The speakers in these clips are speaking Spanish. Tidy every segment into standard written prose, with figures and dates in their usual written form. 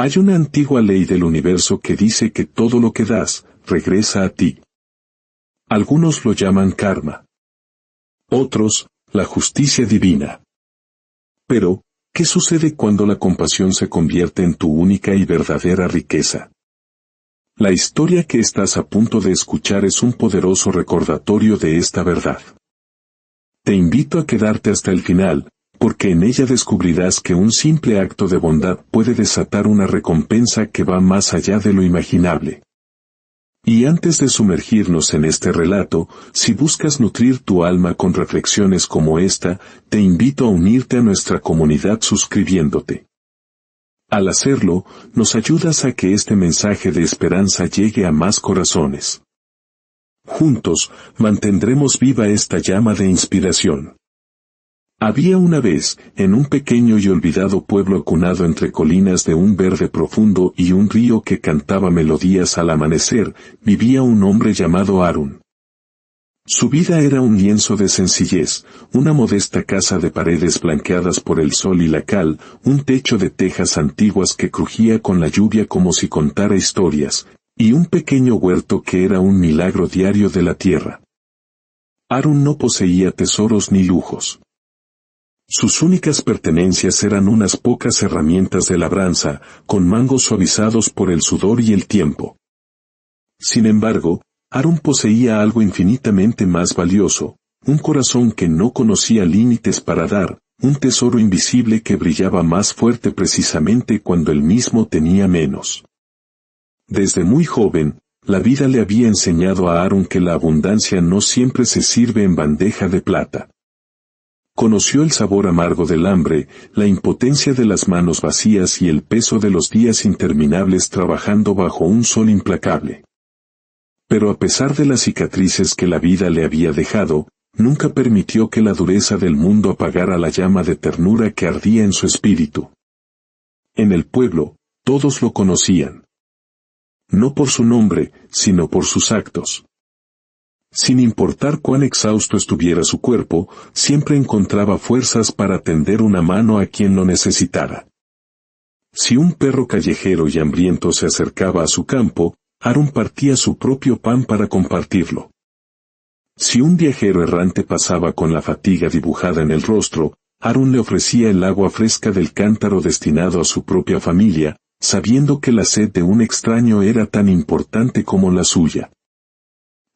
Hay una antigua ley del universo que dice que todo lo que das, regresa a ti. Algunos lo llaman karma. Otros, la justicia divina. Pero, ¿qué sucede cuando la compasión se convierte en tu única y verdadera riqueza? La historia que estás a punto de escuchar es un poderoso recordatorio de esta verdad. Te invito a quedarte hasta el final, porque en ella descubrirás que un simple acto de bondad puede desatar una recompensa que va más allá de lo imaginable. Y antes de sumergirnos en este relato, si buscas nutrir tu alma con reflexiones como esta, te invito a unirte a nuestra comunidad suscribiéndote. Al hacerlo, nos ayudas a que este mensaje de esperanza llegue a más corazones. Juntos, mantendremos viva esta llama de inspiración. Había una vez, en un pequeño y olvidado pueblo acunado entre colinas de un verde profundo y un río que cantaba melodías al amanecer, vivía un hombre llamado Harun. Su vida era un lienzo de sencillez, una modesta casa de paredes blanqueadas por el sol y la cal, un techo de tejas antiguas que crujía con la lluvia como si contara historias, y un pequeño huerto que era un milagro diario de la tierra. Harun no poseía tesoros ni lujos. Sus únicas pertenencias eran unas pocas herramientas de labranza, con mangos suavizados por el sudor y el tiempo. Sin embargo, Harun poseía algo infinitamente más valioso, un corazón que no conocía límites para dar, un tesoro invisible que brillaba más fuerte precisamente cuando él mismo tenía menos. Desde muy joven, la vida le había enseñado a Harun que la abundancia no siempre se sirve en bandeja de plata. Conoció el sabor amargo del hambre, la impotencia de las manos vacías y el peso de los días interminables trabajando bajo un sol implacable. Pero a pesar de las cicatrices que la vida le había dejado, nunca permitió que la dureza del mundo apagara la llama de ternura que ardía en su espíritu. En el pueblo, todos lo conocían. No por su nombre, sino por sus actos. Sin importar cuán exhausto estuviera su cuerpo, siempre encontraba fuerzas para tender una mano a quien lo necesitara. Si un perro callejero y hambriento se acercaba a su campo, Harun partía su propio pan para compartirlo. Si un viajero errante pasaba con la fatiga dibujada en el rostro, Harun le ofrecía el agua fresca del cántaro destinado a su propia familia, sabiendo que la sed de un extraño era tan importante como la suya.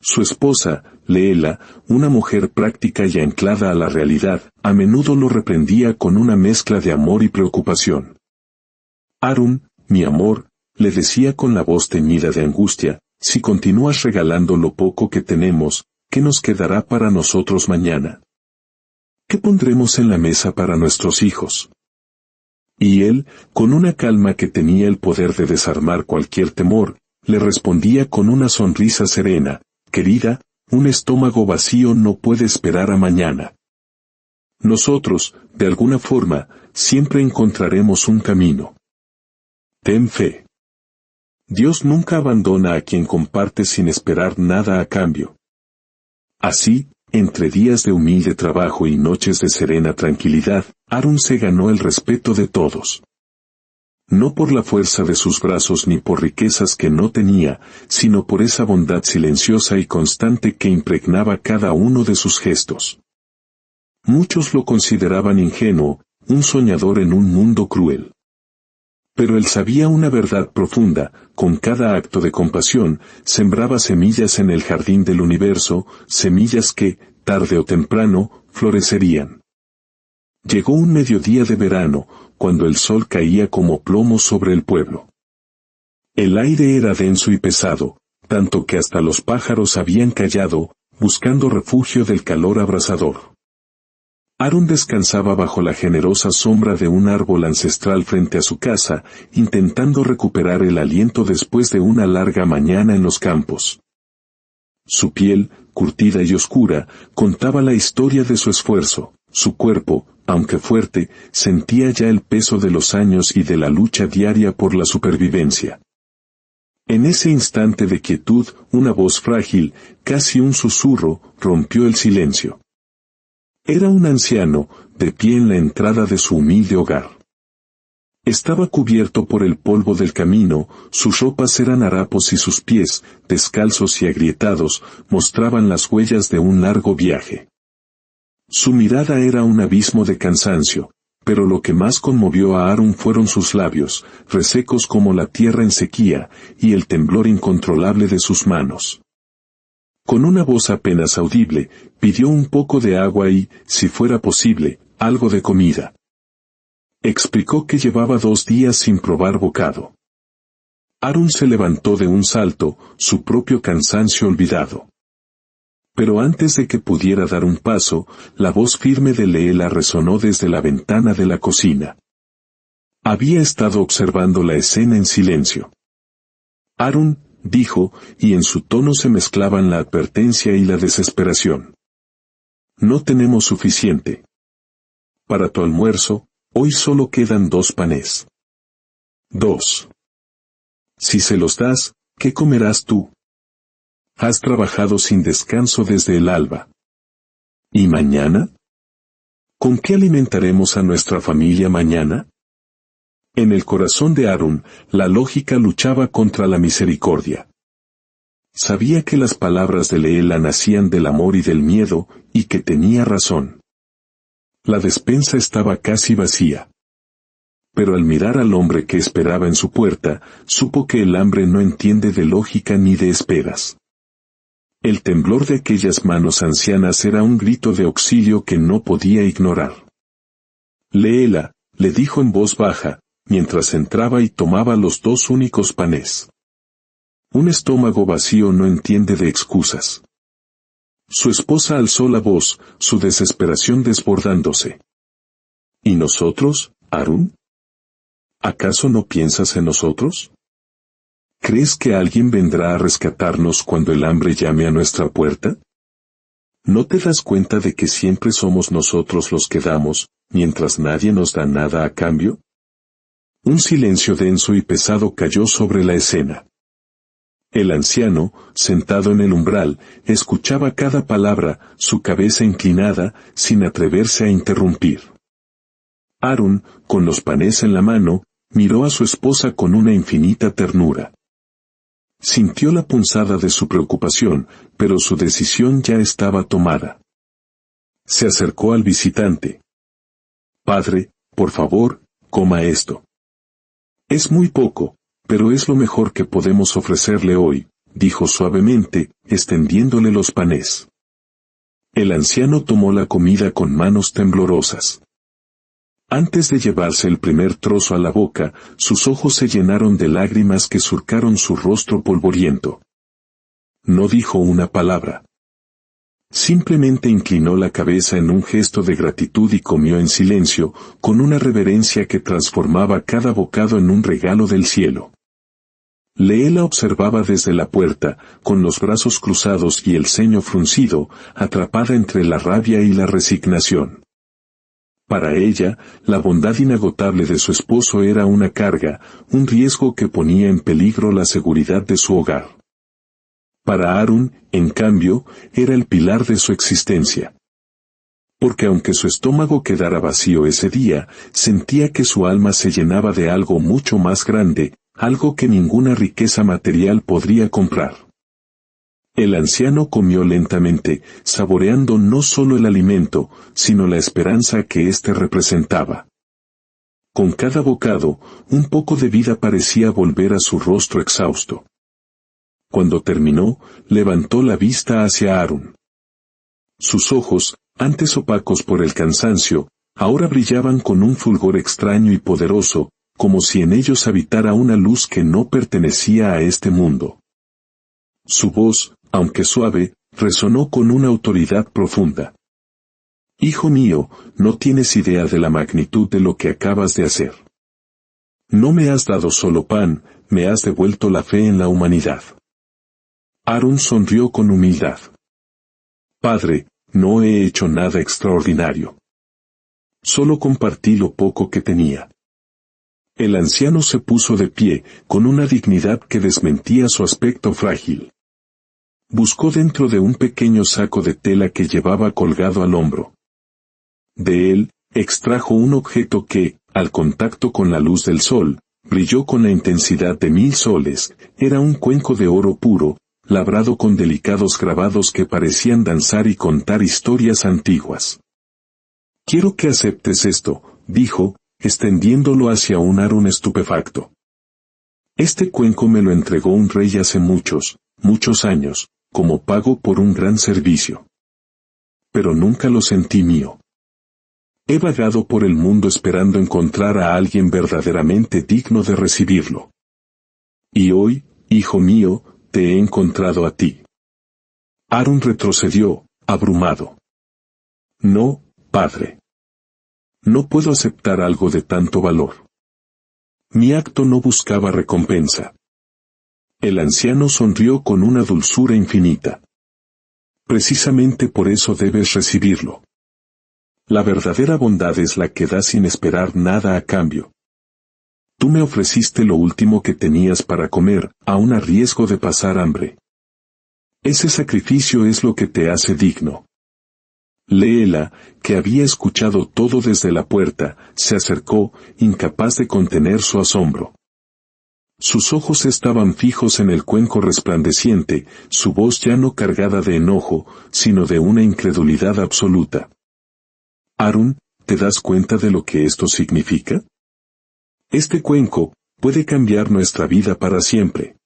Su esposa, Leela, una mujer práctica y anclada a la realidad, a menudo lo reprendía con una mezcla de amor y preocupación. Harun, mi amor, le decía con la voz teñida de angustia, si continúas regalando lo poco que tenemos, ¿qué nos quedará para nosotros mañana? ¿Qué pondremos en la mesa para nuestros hijos? Y él, con una calma que tenía el poder de desarmar cualquier temor, le respondía con una sonrisa serena, querida, un estómago vacío no puede esperar a mañana. Nosotros, de alguna forma, siempre encontraremos un camino. Ten fe. Dios nunca abandona a quien comparte sin esperar nada a cambio. Así, entre días de humilde trabajo y noches de serena tranquilidad, Harun se ganó el respeto de todos. No por la fuerza de sus brazos ni por riquezas que no tenía, sino por esa bondad silenciosa y constante que impregnaba cada uno de sus gestos. Muchos lo consideraban ingenuo, un soñador en un mundo cruel. Pero él sabía una verdad profunda, con cada acto de compasión, sembraba semillas en el jardín del universo, semillas que, tarde o temprano, florecerían. Llegó un mediodía de verano, cuando el sol caía como plomo sobre el pueblo. El aire era denso y pesado, tanto que hasta los pájaros habían callado, buscando refugio del calor abrasador. Harun descansaba bajo la generosa sombra de un árbol ancestral frente a su casa, intentando recuperar el aliento después de una larga mañana en los campos. Su piel, curtida y oscura, contaba la historia de su esfuerzo. Su cuerpo, aunque fuerte, sentía ya el peso de los años y de la lucha diaria por la supervivencia. En ese instante de quietud, una voz frágil, casi un susurro, rompió el silencio. Era un anciano, de pie en la entrada de su humilde hogar. Estaba cubierto por el polvo del camino, sus ropas eran harapos y sus pies, descalzos y agrietados, mostraban las huellas de un largo viaje. Su mirada era un abismo de cansancio, pero lo que más conmovió a Aarón fueron sus labios, resecos como la tierra en sequía, y el temblor incontrolable de sus manos. Con una voz apenas audible, pidió un poco de agua y, si fuera posible, algo de comida. Explicó que llevaba 2 días sin probar bocado. Aarón se levantó de un salto, su propio cansancio olvidado. Pero antes de que pudiera dar un paso, la voz firme de Leela resonó desde la ventana de la cocina. Había estado observando la escena en silencio. Aarón, dijo, y en su tono se mezclaban la advertencia y la desesperación. No tenemos suficiente. Para tu almuerzo, hoy solo quedan 2 panes. 2. Si se los das, ¿qué comerás tú? Has trabajado sin descanso desde el alba. ¿Y mañana? ¿Con qué alimentaremos a nuestra familia mañana? En el corazón de Aarón, la lógica luchaba contra la misericordia. Sabía que las palabras de Leela nacían del amor y del miedo, y que tenía razón. La despensa estaba casi vacía. Pero al mirar al hombre que esperaba en su puerta, supo que el hambre no entiende de lógica ni de esperas. El temblor de aquellas manos ancianas era un grito de auxilio que no podía ignorar. Leela, le dijo en voz baja, mientras entraba y tomaba los 2 únicos panes. Un estómago vacío no entiende de excusas. Su esposa alzó la voz, su desesperación desbordándose. ¿Y nosotros, Aarón? ¿Acaso no piensas en nosotros? ¿Crees que alguien vendrá a rescatarnos cuando el hambre llame a nuestra puerta? ¿No te das cuenta de que siempre somos nosotros los que damos, mientras nadie nos da nada a cambio? Un silencio denso y pesado cayó sobre la escena. El anciano, sentado en el umbral, escuchaba cada palabra, su cabeza inclinada, sin atreverse a interrumpir. Aarón, con los panes en la mano, miró a su esposa con una infinita ternura. Sintió la punzada de su preocupación, pero su decisión ya estaba tomada. Se acercó al visitante. Padre, por favor, coma esto. Es muy poco, pero es lo mejor que podemos ofrecerle hoy, dijo suavemente, extendiéndole los panes. El anciano tomó la comida con manos temblorosas. Antes de llevarse el primer trozo a la boca, sus ojos se llenaron de lágrimas que surcaron su rostro polvoriento. No dijo una palabra. Simplemente inclinó la cabeza en un gesto de gratitud y comió en silencio, con una reverencia que transformaba cada bocado en un regalo del cielo. Leela observaba desde la puerta, con los brazos cruzados y el ceño fruncido, atrapada entre la rabia y la resignación. Para ella, la bondad inagotable de su esposo era una carga, un riesgo que ponía en peligro la seguridad de su hogar. Para Aarón, en cambio, era el pilar de su existencia. Porque aunque su estómago quedara vacío ese día, sentía que su alma se llenaba de algo mucho más grande, algo que ninguna riqueza material podría comprar. El anciano comió lentamente, saboreando no solo el alimento, sino la esperanza que éste representaba. Con cada bocado, un poco de vida parecía volver a su rostro exhausto. Cuando terminó, levantó la vista hacia Aarón. Sus ojos, antes opacos por el cansancio, ahora brillaban con un fulgor extraño y poderoso, como si en ellos habitara una luz que no pertenecía a este mundo. Su voz, aunque suave, resonó con una autoridad profunda. Hijo mío, no tienes idea de la magnitud de lo que acabas de hacer. No me has dado solo pan, me has devuelto la fe en la humanidad. Aarón sonrió con humildad. Padre, no he hecho nada extraordinario. Solo compartí lo poco que tenía. El anciano se puso de pie, con una dignidad que desmentía su aspecto frágil. Buscó dentro de un pequeño saco de tela que llevaba colgado al hombro. De él, extrajo un objeto que, al contacto con la luz del sol, brilló con la intensidad de 1000 soles, era un cuenco de oro puro, labrado con delicados grabados que parecían danzar y contar historias antiguas. Quiero que aceptes esto, dijo, extendiéndolo hacia un Harun estupefacto. Este cuenco me lo entregó un rey hace muchos, muchos años, como pago por un gran servicio. Pero nunca lo sentí mío. He vagado por el mundo esperando encontrar a alguien verdaderamente digno de recibirlo. Y hoy, hijo mío, te he encontrado a ti. Harun retrocedió, abrumado. No, padre. No puedo aceptar algo de tanto valor. Mi acto no buscaba recompensa. El anciano sonrió con una dulzura infinita. Precisamente por eso debes recibirlo. La verdadera bondad es la que da sin esperar nada a cambio. Tú me ofreciste lo último que tenías para comer, aun a riesgo de pasar hambre. Ese sacrificio es lo que te hace digno. Léela, que había escuchado todo desde la puerta, se acercó, incapaz de contener su asombro. Sus ojos estaban fijos en el cuenco resplandeciente, su voz ya no cargada de enojo, sino de una incredulidad absoluta. Harun, ¿te das cuenta de lo que esto significa? Este cuenco puede cambiar nuestra vida para siempre.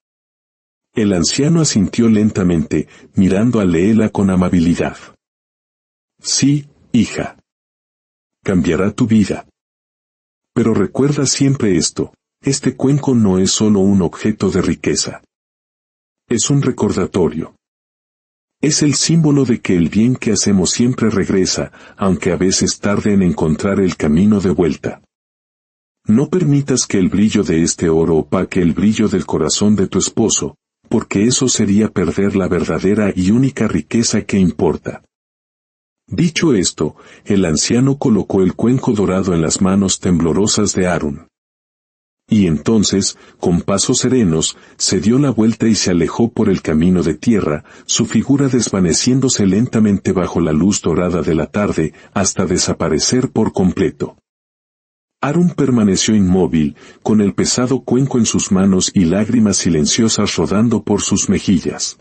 El anciano asintió lentamente, mirando a Leela con amabilidad. Sí, hija. Cambiará tu vida. Pero recuerda siempre esto, este cuenco no es solo un objeto de riqueza. Es un recordatorio. Es el símbolo de que el bien que hacemos siempre regresa, aunque a veces tarde en encontrar el camino de vuelta. No permitas que el brillo de este oro opaque el brillo del corazón de tu esposo, porque eso sería perder la verdadera y única riqueza que importa. Dicho esto, el anciano colocó el cuenco dorado en las manos temblorosas de Harun. Y entonces, con pasos serenos, se dio la vuelta y se alejó por el camino de tierra, su figura desvaneciéndose lentamente bajo la luz dorada de la tarde, hasta desaparecer por completo. Harun permaneció inmóvil, con el pesado cuenco en sus manos y lágrimas silenciosas rodando por sus mejillas.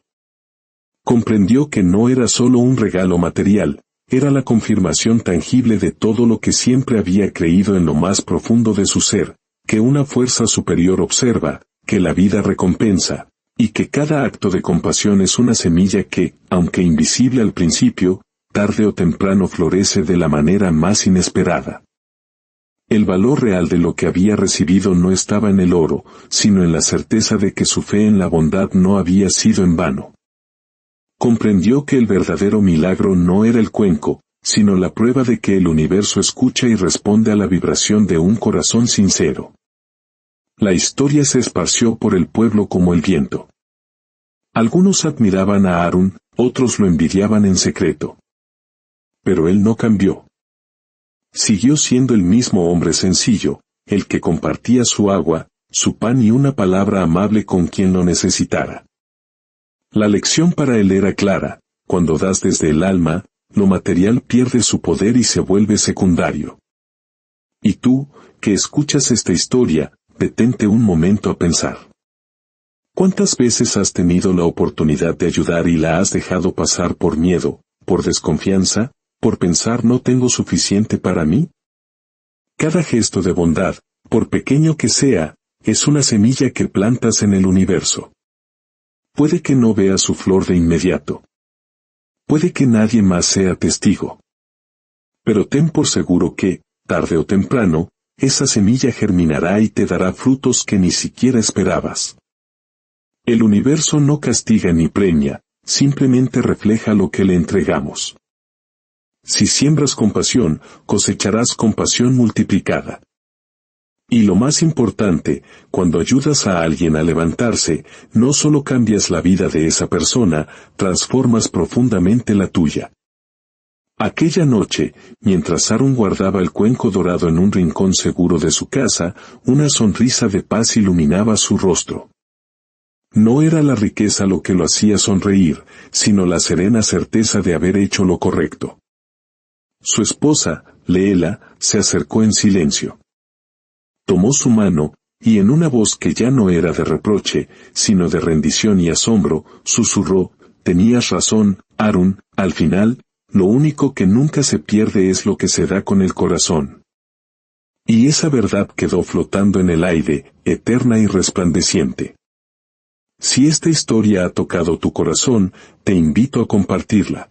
Comprendió que no era solo un regalo material, era la confirmación tangible de todo lo que siempre había creído en lo más profundo de su ser, que una fuerza superior observa, que la vida recompensa, y que cada acto de compasión es una semilla que, aunque invisible al principio, tarde o temprano florece de la manera más inesperada. El valor real de lo que había recibido no estaba en el oro, sino en la certeza de que su fe en la bondad no había sido en vano. Comprendió que el verdadero milagro no era el cuenco, sino la prueba de que el universo escucha y responde a la vibración de un corazón sincero. La historia se esparció por el pueblo como el viento. Algunos admiraban a Harun, otros lo envidiaban en secreto. Pero él no cambió. Siguió siendo el mismo hombre sencillo, el que compartía su agua, su pan y una palabra amable con quien lo necesitara. La lección para él era clara: cuando das desde el alma, lo material pierde su poder y se vuelve secundario. Y tú, que escuchas esta historia, detente un momento a pensar. ¿Cuántas veces has tenido la oportunidad de ayudar y la has dejado pasar por miedo, por desconfianza, por pensar no tengo suficiente para mí? Cada gesto de bondad, por pequeño que sea, es una semilla que plantas en el universo. Puede que no veas su flor de inmediato. Puede que nadie más sea testigo. Pero ten por seguro que, tarde o temprano, esa semilla germinará y te dará frutos que ni siquiera esperabas. El universo no castiga ni premia, simplemente refleja lo que le entregamos. Si siembras compasión, cosecharás compasión multiplicada. Y lo más importante, cuando ayudas a alguien a levantarse, no solo cambias la vida de esa persona, transformas profundamente la tuya. Aquella noche, mientras Harun guardaba el cuenco dorado en un rincón seguro de su casa, una sonrisa de paz iluminaba su rostro. No era la riqueza lo que lo hacía sonreír, sino la serena certeza de haber hecho lo correcto. Su esposa, Leela, se acercó en silencio. tomó su mano, y en una voz que ya no era de reproche, sino de rendición y asombro, susurró, «Tenías razón, Harun, al final, lo único que nunca se pierde es lo que se da con el corazón». Y esa verdad quedó flotando en el aire, eterna y resplandeciente. Si esta historia ha tocado tu corazón, te invito a compartirla.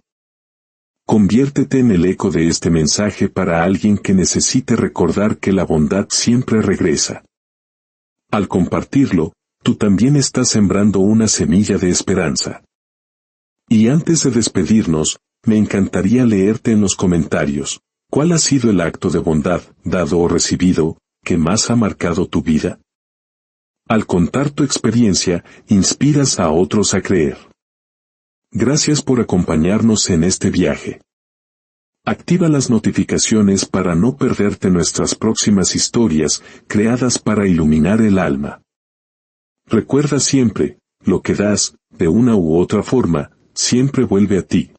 Conviértete en el eco de este mensaje para alguien que necesite recordar que la bondad siempre regresa. Al compartirlo, tú también estás sembrando una semilla de esperanza. Y antes de despedirnos, me encantaría leerte en los comentarios, ¿cuál ha sido el acto de bondad, dado o recibido, que más ha marcado tu vida? Al contar tu experiencia, inspiras a otros a creer. Gracias por acompañarnos en este viaje. Activa las notificaciones para no perderte nuestras próximas historias, creadas para iluminar el alma. Recuerda siempre, lo que das, de una u otra forma, siempre vuelve a ti.